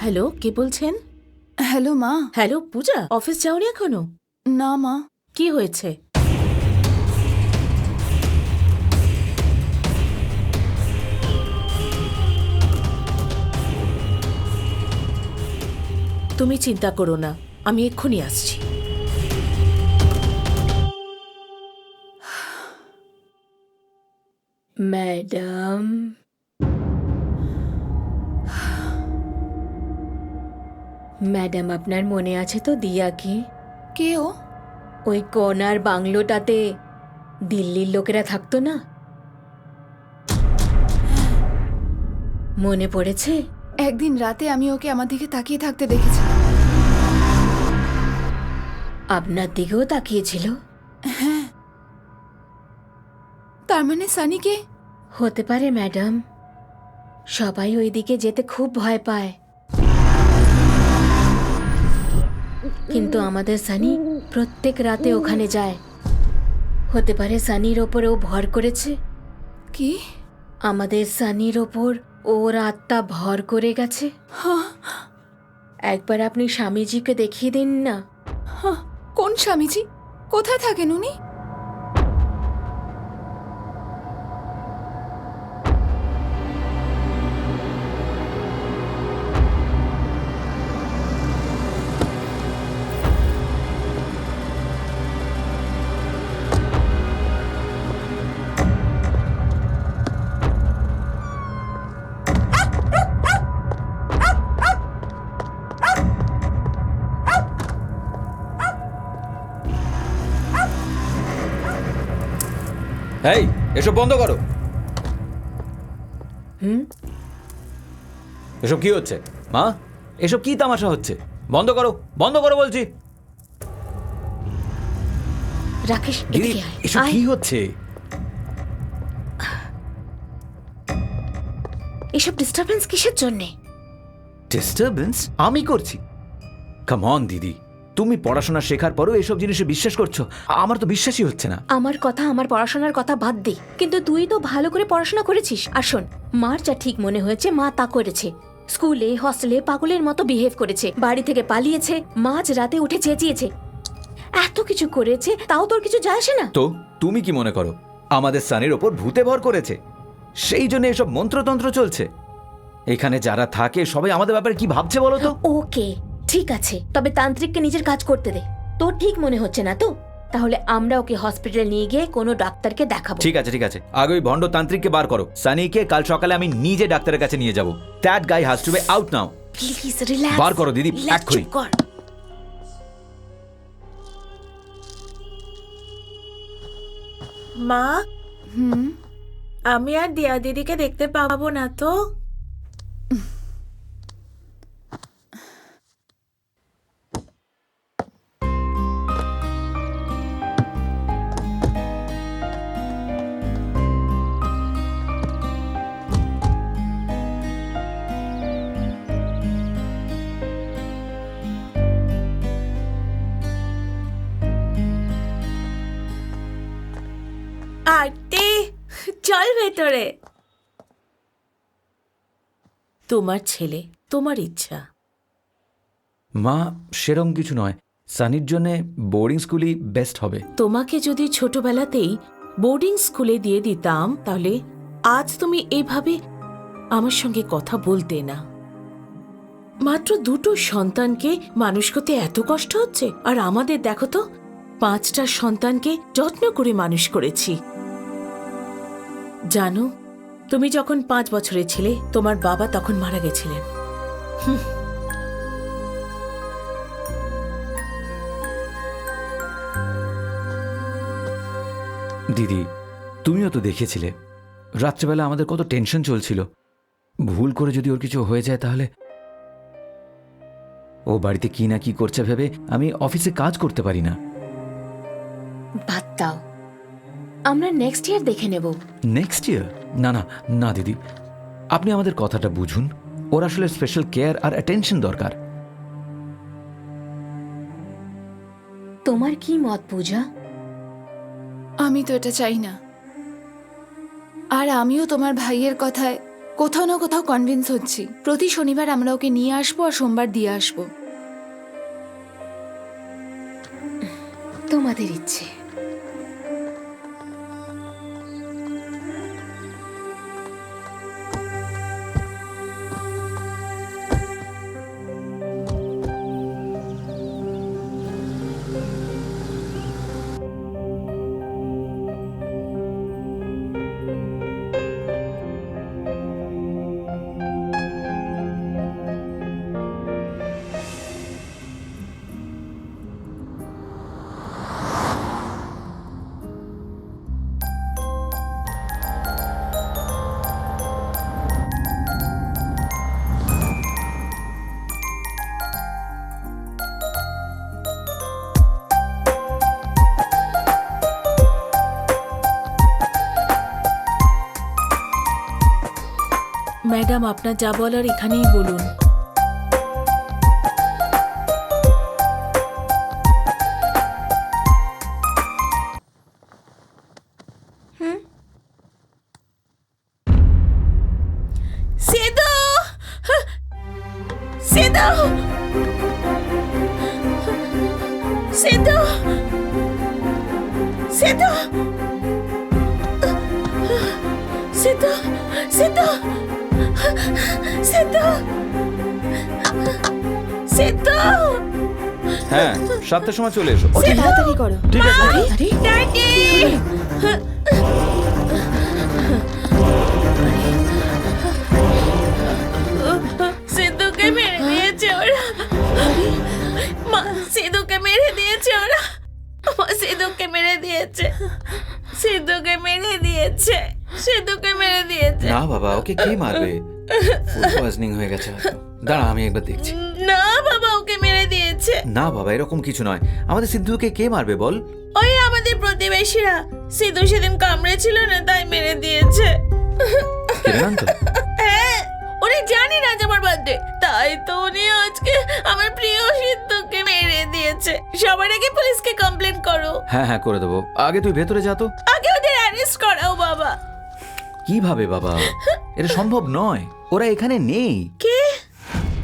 Hello, কে বলছেন? Hello মা। Hello পূজা, office যাওনি এখনো? না মা। কি হয়েছে? তুমি চিন্তা করো না, আমি এক্ষুনি আসছি। ম্যাডাম, ম্যাডাম আপনার মনে আছে তো দিয়াকে? কে ও? ওই কর্নার বাংলোটাতে দিল্লির লোকেরা থাকতো না, মনে পড়েছে? একদিন রাতে আমি ওকে আমার দিকে তাকিয়ে থাকতে দেখেছি। আপনার দিকেও তাকিয়েছিল? হ্যাঁ। তার মানে সানিকে? হতে পারে ম্যাডাম, সবাই ওই দিকে যেতে খুব ভয় পায়, কিন্তু আমাদের সানি প্রত্যেক রাতে ওখানে যায়। হতে পারে সানির ওপর ও ভর করেছে। কি? আমাদের সানির ওপর ওর আত্মা ভর করে গেছে। একবার আপনি স্বামীজিকে দেখিয়ে দিন না। কোন স্বামীজি? কোথায় থাকেন উনি? এই, এসব বন্ধ করো। এসব কি হচ্ছে মা? এসব কি তামাশা হচ্ছে? বন্ধ করো, বন্ধ করো বলছি। রাকেশ, দিদি, এদিকে আয়। এসব আয়। কি হচ্ছে? এসব ডিস্টারবেন্স কিসের জন্যে? ডিস্টারবেন্স আমি করছি? কাম অন দিদি, তুমি পড়াশোনা শেখার পরও এসব জিনিসে বিশ্বাস করছো? আমার তো বিশ্বাসই হচ্ছে না। আমার কথা, আমার পড়াশোনার কথা বাদ দে, কিন্তু তুই তো ভালো করে পড়াশোনা করেছিস। আর শোন, মার যা ঠিক মনে হয়েছে মা তা করেছে। স্কুলে হস্টেলে পাগলের মতো বিহেভ করেছে, বাড়ি থেকে পালিয়েছে, মাঝ রাতে উঠে চেঁচিয়েছে, এত কিছু করেছে, তাও তোর কিছু যায় আসে না? তো তুমি কি মনে করো আমাদের সানির ওপর ভূতে ভর করেছে, সেই জন্য এসব মন্ত্রতন্ত্র চলছে? এখানে যারা থাকে সবাই আমাদের ব্যাপারে কি ভাবছে বলো তো? ওকে, ঠিক আছে, তবে তান্ত্রিককে নিজের কাজ করতে দে। তোর ঠিক মনে হচ্ছে না তো? তাহলে আমরা ওকে হসপিটালে নিয়ে গিয়ে কোনো ডাক্তারকে দেখাবো। ঠিক আছে, ঠিক আছে, আগে ওই ভণ্ড তান্ত্রিককে বার করো। সানিকে কাল সকালে আমি নিজে ডাক্তারের কাছে নিয়ে যাব। That guy has to be out now. Please relax. বার করো দিদি, এক্ষুনি। চুপ কর। মা, হুম। আমি আর দিয়া দিদিকে দেখতে পাবো না তো? আরতি, চল ভেতরে। তোমার ছেলে, তোমার ইচ্ছা। মা, সেরম কিছু নয়, সানির জন্য বোর্ডিং স্কুলই বেস্ট হবে। তোমাকে যদি ছোটবেলাতেই বোর্ডিং স্কুলে দিয়ে দিতাম, তাহলে আজ তুমি এইভাবে আমার সঙ্গে কথা বলতে না। মাত্র দুটো সন্তানকে মানুষ করতে এত কষ্ট হচ্ছে, আর আমাদের দেখো তো, 5টা সন্তানকে যত্ন করে মানুষ করেছি। জানো, তুমি যখন 5 বছরের ছিলে, তোমার বাবা তখন মারা গেছিলেন। দিদি, তুমিও তো দেখেছিলে রাত্রেবেলা আমাদের কত টেনশন চলছিল। ভুল করে যদি ওর কিছু হয়ে যায় তাহলে? ও বাড়িতে কি না কি করছে ভেবে আমি অফিসে কাজ করতে পারি না। বাদ দাও, আমরা নেক্সট ইয়ার দেখে নেব। Next year? না না না দিদি, আপনি আমাদের কথাটা বুঝুন। ওর আসলে স্পেশাল কেয়ার আর অ্যাটেনশন দরকার। তোমার কি মত পূজা? আমি তো এটা চাই না। আর আমিও তোমার ভাইয়ের কথায় কোথাও না কোথাও কনভিন্স হচ্ছি। প্রতি শনিবার আমরা ওকে নিয়ে আসবো আর সোমবার দিয়ে আসবো। তোমাদের ইচ্ছে। ম্যাডাম, আপনার যা বলার এখানেই বলুন। সিধু! সিধু! সিধু! সিধু! সিধু! সিধু! সিধু! সিধু! হ্যাঁ, 7টার সময় চলে এসো। ওকে তাড়াতাড়ি করো। ঠিক আছে। আরে ড্যাডি! সিধুকে মেরে দিয়েছে ওরা। মা, সিধুকে মেরে দিয়েছে ওরা। মা, সিধুকে মেরে দিয়েছে। সিধুকে মেরে দিয়েছে। সিধুকে মেরে দিয়েছে। না বাবা, ওকে কে মারবে? ফুড পয়জনিং হয়ে গেছে হয়তো। দাঁড়া, আমি একবার দেখছি। না বাবা, ওকে মেরে দিয়েছে। না বাবা, এরকম কিছু নয়। আমাদের সিদ্ধুকে কে মারবে বল? ওই আমাদের প্রতিবেশীরা। সিধু সেদিন কামড়েছিল না, তাই মেরে দিয়েছে। কিরণ তো? হ্যাঁ, উনি জানি না যে আমার বার্থডে, তাই তো উনি আজকে আমার প্রিয় সিদ্ধুকে মেরে দিয়েছে। সবার আগে পুলিশকে কমপ্লেন করো। হ্যাঁ হ্যাঁ, করে দেবো। আগে তুই ভেতরে যা তো। আগে ওদের অ্যারেস্ট করাও বাবা। কিভাবে বাবা? এটা সম্ভব নয়। ওরা এখানে নেই। কে?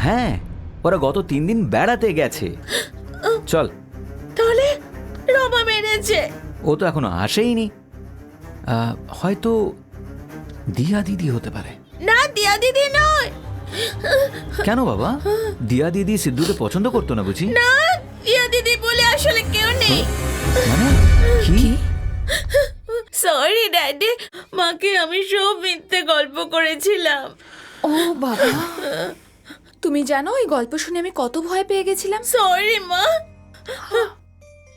হ্যাঁ, ওরা গত 3 দিন বেড়াতে গেছে। চল। তাহলে রমা মেরেছে। ও তো এখনো আসেইনি। হয়তো দিয়া দিদি হতে পারে। না, দিয়া দিদি নয়। কেন বাবা? দিয়া দিদি সিদ্ধুকে পছন্দ করতো না বুঝি? না, দিয়া দিদি বলে আসলে কেউ নেই। মানে কি? সরি ড্যাডি, মাকে আমি সব মিথ্যে গল্প করেছিলাম। ও বাবা, তুমি জানো ওই গল্প শুনে আমি কত ভয় পেয়ে গেছিলাম। সরি মা।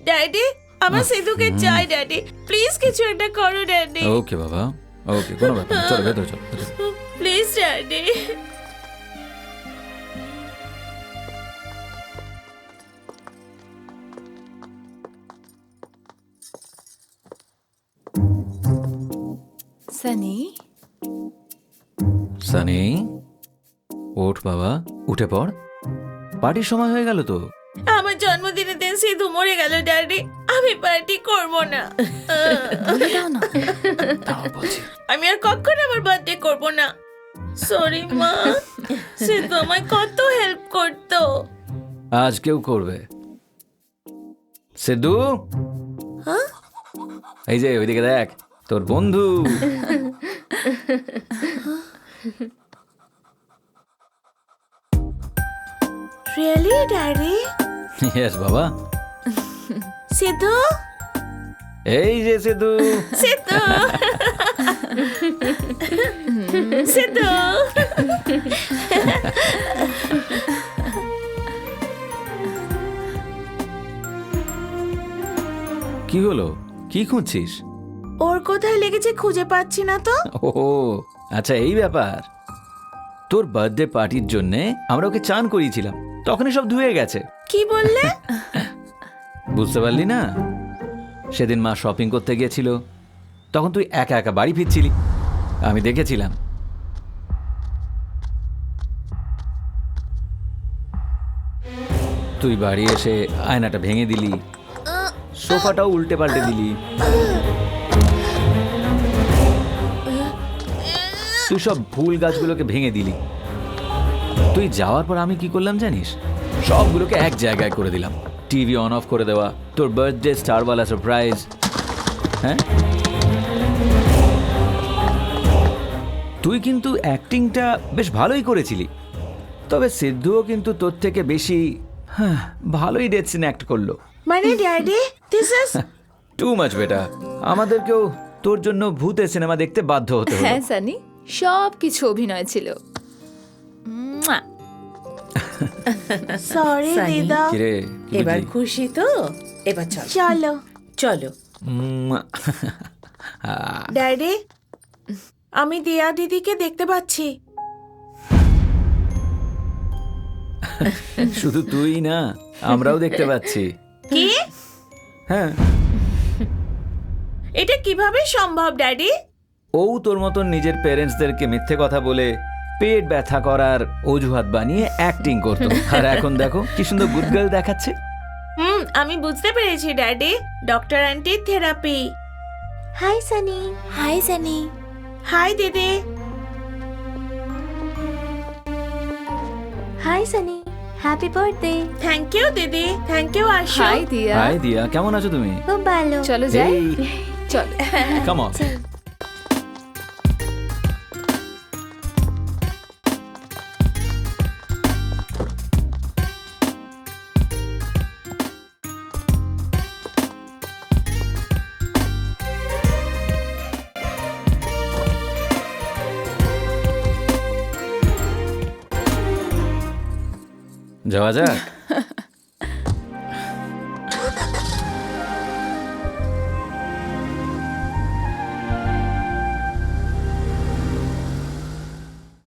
ড্যাডি, আমার সিধুকে চাই ড্যাডি। প্লিজ কিছু একটা করো ড্যাডি। ওকে বাবা, ওকে, কোনো ব্যাপার না। চল ভেতরে চল। Please daddy. সানি, সানি, ওঠ বাবা, উঠে পড়। পার্টির সময় হয়ে গেল তো। আমার জন্মদিনের দিন সিধু মরে গেল ড্যাডি। আমি পার্টি করব না। বলে দাও না। দাও বলছি। আমি আর কখনো আমার বার্থডে করব না। সরি মা। সিধু আমায় কত হেল্প করতো। আজ কেউ করবে। সিদ্ধু, এই যে ওইদিকে দেখ, তোর বন্ধু। Really daddy? ইয়েস বাবা। সিধু, এই যে সিদ্ধু। সিধু, সিধু। কি হলো? কি খুঁজছিস? ওর কোথায় লেগেছে খুঁজে পাচ্ছি না তো। ও আচ্ছা, এই ব্যাপার। তোর বার্থডে পার্টির জন্য আমরা ওকে চান করিয়েছিলাম, তখনই সব ধুয়ে গেছে। কি বললে? বুঝতে পারলি না? সেদিন মা শপিং করতে গিয়েছিল, তখন তুই একা একা বাড়ি ফিরছিলি, আমি দেখেছিলাম। তুই বাড়ি এসে আয়নাটা ভেঙে দিলি, সোফাটাও উল্টে পাল্টে দিলি। তুই সব ফুল গাছগুলোকে ভেঙে দিলি। তুই যাওয়ার পর আমি কি করলাম জানিস? সবগুলোকে এক জায়গায় করে দিলাম। টিভি অন অফ করে দেওয়া, তোর বার্থডে স্টারওয়ালা সারপ্রাইজ। হ্যাঁ, তুই কিন্তু অ্যাক্টিংটা বেশ ভালোই করেছিলি, তবে সিদ্ধুও কিন্তু তোর থেকে বেশি ভালোই ডেথ সিন অ্যাক্ট করলো। মানে daddy, this is too much বেটা। আমাদেরকেও তোর জন্য ভূতের সিনেমা দেখতে বাধ্য হতে হলো। হ্যাঁ সানি, সব কিছু অভিনয় ছিল। মুয়া। সরি সানি। দিদা। কিরে, কি এবার বুঝলি? খুশি তো? এবার চল চলো চলো। ড্যাডি, আমি দিয়া দিদিকে দেখতে পাচ্ছি। শুধু তুই না, আমরাও দেখতে পাচ্ছি। কি? হ্যাঁ, এটা কিভাবে সম্ভব ড্যাডি? ও তোর মতন নিজের প্যারেন্টসদেরকে মিথ্যে কথা বলে পেট ব্যথা করার অজুহাত বানিয়ে অ্যাক্টিং করতো, আর এখন দেখো কি সুন্দর গুড গার্ল দেখাচ্ছে। আমি বুঝতে পেরেছি ড্যাডি, ডক্টর আন্টির therapy. Hi Sunny. Hi Sunny. Hi দিদি। Hi Sunny, happy birthday. Thank you দিদি, thank you Asha. Hi Diya. Hi Diya, কেমন আছো তুমি? খুব ভালো। চলো যাই। এই, চলো। come on. যাওয়া যাক।